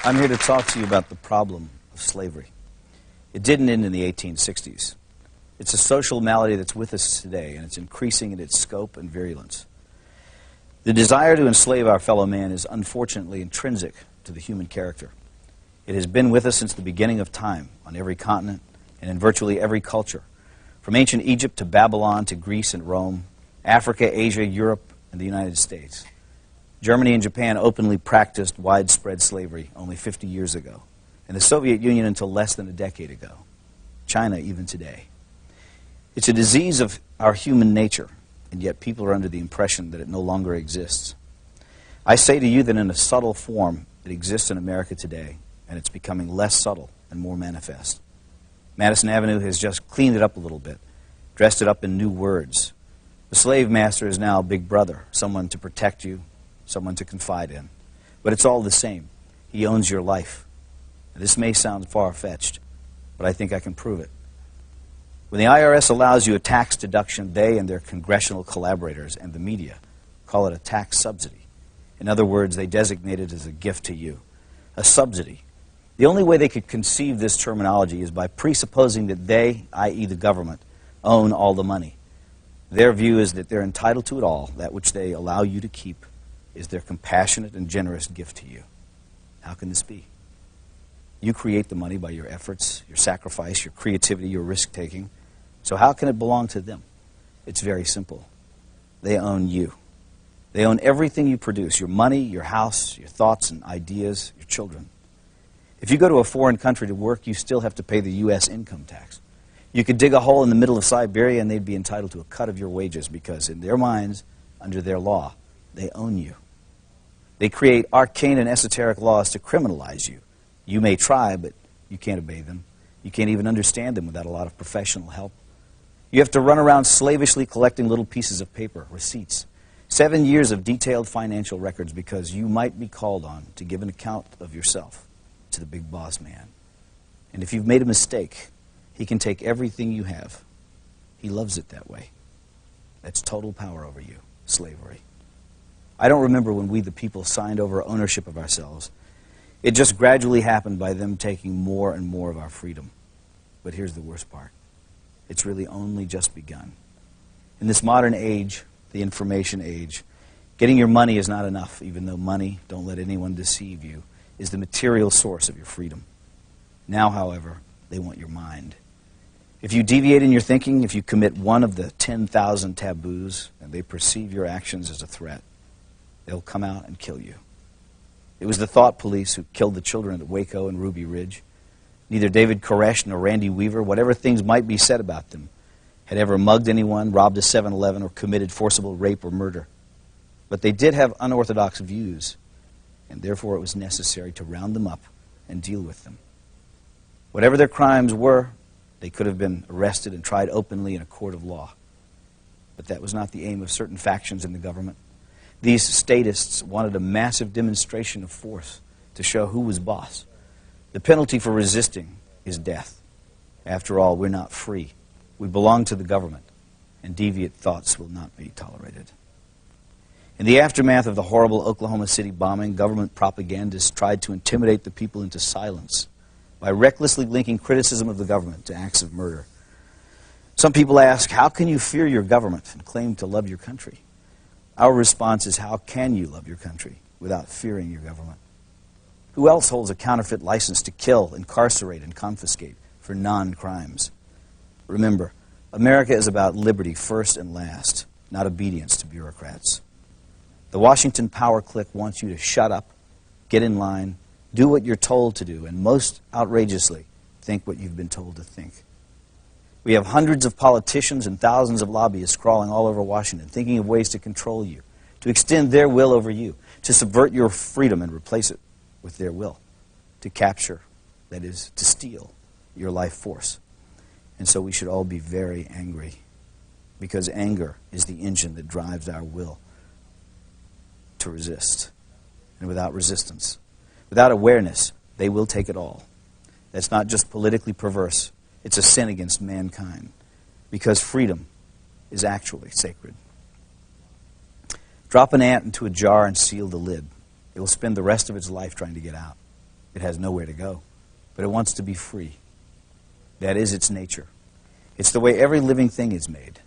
I'm here to talk to you about the problem of slavery. It didn't end in the 1860s. It's a social malady that's with us today, and it's increasing in its scope and virulence. The desire to enslave our fellow man is unfortunately intrinsic to the human character. It has been with us since the beginning of time, on every continent and in virtually every culture, from ancient Egypt to Babylon to Greece and Rome, Africa, Asia, Europe, and the United States. Germany and Japan openly practiced widespread slavery only 50 years ago, and the Soviet Union until less than a decade ago. China even today. It's a disease of our human nature, and yet people are under the impression that it no longer exists. I say to you that in a subtle form it exists in America today, and it's becoming less subtle and more manifest. Madison Avenue has just cleaned it up a little bit, dressed it up in new words. The slave master is now Big Brother, someone to protect you, someone to confide in. But it's all the same. He owns your life. Now, this may sound far-fetched, but I think I can prove it. When the IRS allows you a tax deduction, they and their congressional collaborators and the media call it a tax subsidy. In other words, they designate it as a gift to you, a subsidy. The only way they could conceive this terminology is by presupposing that they, i.e. the government, own all the money. Their view is that they're entitled to it all. That which they allow you to keep is their compassionate and generous gift to you. How can this be? You create the money by your efforts, your sacrifice, your creativity, your risk-taking. So how can it belong to them? It's very simple. They own you. They own everything you produce, your money, your house, your thoughts and ideas, your children. If you go to a foreign country to work, you still have to pay the U.S. income tax. You could dig a hole in the middle of Siberia and they'd be entitled to a cut of your wages because in their minds, under their law, they own you. They create arcane and esoteric laws to criminalize you. You may try, but you can't obey them. You can't even understand them without a lot of professional help. You have to run around slavishly collecting little pieces of paper, receipts, 7 years of detailed financial records because you might be called on to give an account of yourself to the big boss man. And if you've made a mistake, he can take everything you have. He loves it that way. That's total power over you, slavery. I don't remember when we, the people, signed over ownership of ourselves. It just gradually happened by them taking more and more of our freedom. But here's the worst part. It's really only just begun. In this modern age, the information age, getting your money is not enough, even though money, don't let anyone deceive you, is the material source of your freedom. Now, however, they want your mind. If you deviate in your thinking, if you commit one of the 10,000 taboos, and they perceive your actions as a threat, they'll come out and kill you. It was the thought police who killed the children at Waco and Ruby Ridge. Neither David Koresh nor Randy Weaver, whatever things might be said about them, had ever mugged anyone, robbed a 7-Eleven, or committed forcible rape or murder. But they did have unorthodox views, and therefore it was necessary to round them up and deal with them. Whatever their crimes were, they could have been arrested and tried openly in a court of law. But that was not the aim of certain factions in the government. These statists wanted a massive demonstration of force to show who was boss. The penalty for resisting is death. After all, we're not free. We belong to the government, and deviant thoughts will not be tolerated. In the aftermath of the horrible Oklahoma City bombing, government propagandists tried to intimidate the people into silence by recklessly linking criticism of the government to acts of murder. Some people ask, how can you fear your government and claim to love your country? Our response is, how can you love your country without fearing your government? Who else holds a counterfeit license to kill, incarcerate, and confiscate for non-crimes? Remember, America is about liberty first and last, not obedience to bureaucrats. The Washington power clique wants you to shut up, get in line, do what you're told to do, and most outrageously, think what you've been told to think. We have hundreds of politicians and thousands of lobbyists crawling all over Washington, thinking of ways to control you, to extend their will over you, to subvert your freedom and replace it with their will, to capture, that is, to steal your life force. And so we should all be very angry, because anger is the engine that drives our will to resist. And without resistance, without awareness, they will take it all. That's not just politically perverse. It's a sin against mankind, because freedom is actually sacred. Drop an ant into a jar and seal the lid. It will spend the rest of its life trying to get out. It has nowhere to go, but it wants to be free. That is its nature. It's the way every living thing is made.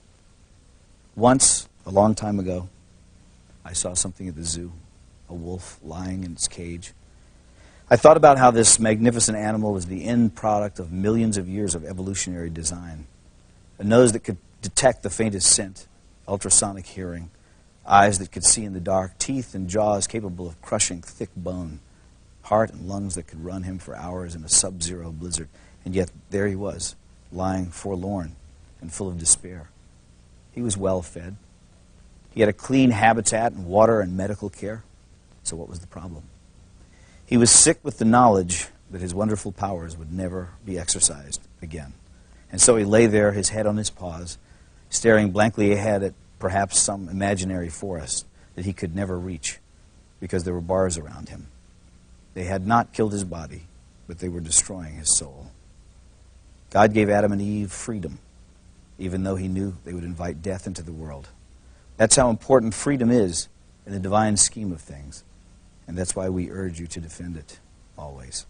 Once, a long time ago, I saw something at the zoo, a wolf lying in its cage. I thought about how this magnificent animal is the end product of millions of years of evolutionary design. A nose that could detect the faintest scent, ultrasonic hearing, eyes that could see in the dark, teeth and jaws capable of crushing thick bone, heart and lungs that could run him for hours in a sub-zero blizzard. And yet there he was, lying forlorn and full of despair. He was well fed. He had a clean habitat and water and medical care. So what was the problem? He was sick with the knowledge that his wonderful powers would never be exercised again. And so he lay there, his head on his paws, staring blankly ahead at perhaps some imaginary forest that he could never reach because there were bars around him. They had not killed his body, but they were destroying his soul. God gave Adam and Eve freedom, even though he knew they would invite death into the world. That's how important freedom is in the divine scheme of things, and that's why we urge you to defend it always.